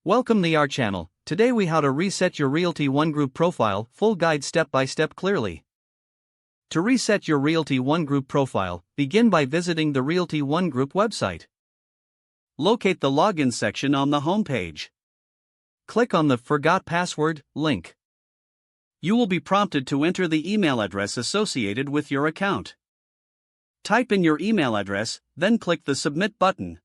Welcome to our channel. Today we how to reset your Realty One Group profile, full guide step by step clearly. To reset your Realty One Group profile, begin by visiting the Realty One Group website. Locate the login section on the home page. Click on the Forgot Password link. You will be prompted to enter the email address associated with your account. Type in your email address, then click the Submit button.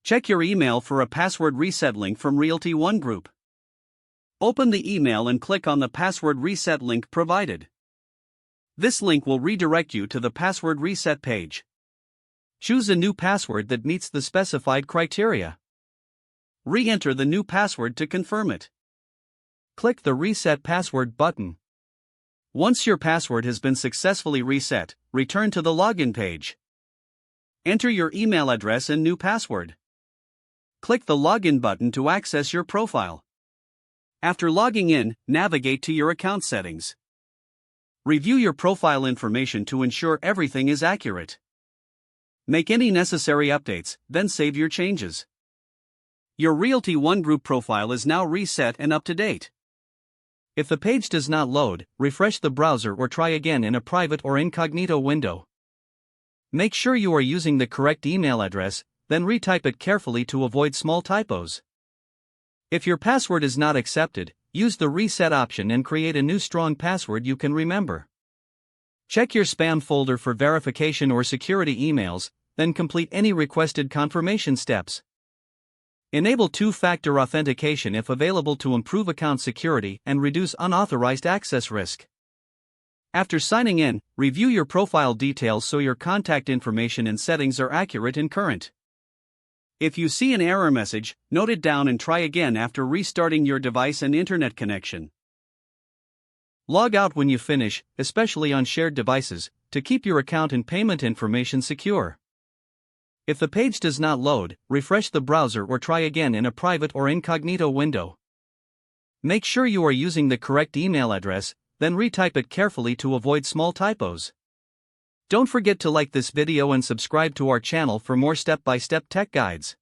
Check your email for a password reset link from Realty One Group. Open the email and click on the password reset link provided. This link will redirect you to the password reset page. Choose a new password that meets the specified criteria. Re-enter the new password to confirm it. Click the Reset Password button. Once your password has been successfully reset, return to the login page. Enter your email address and new password. Click the Login button to access your profile. After logging in, navigate to your account settings. Review your profile information to ensure everything is accurate. Make any necessary updates, then save your changes. Your Realty One Group profile is now reset and up to date. If the page does not load, refresh the browser or try again in a private or incognito window. Make sure you are using the correct email address, then retype it carefully to avoid small typos. If your password is not accepted, use the reset option and create a new strong password you can remember. Check your spam folder for verification or security emails, then complete any requested confirmation steps. Enable two-factor authentication if available to improve account security and reduce unauthorized access risk. After signing in, review your profile details so your contact information and settings are accurate and current. If you see an error message, note it down and try again after restarting your device and internet connection. Log out when you finish, especially on shared devices, to keep your account and payment information secure. If the page does not load, refresh the browser or try again in a private or incognito window. Make sure you are using the correct email address, then retype it carefully to avoid small typos. Don't forget to like this video and subscribe to our channel for more step-by-step tech guides.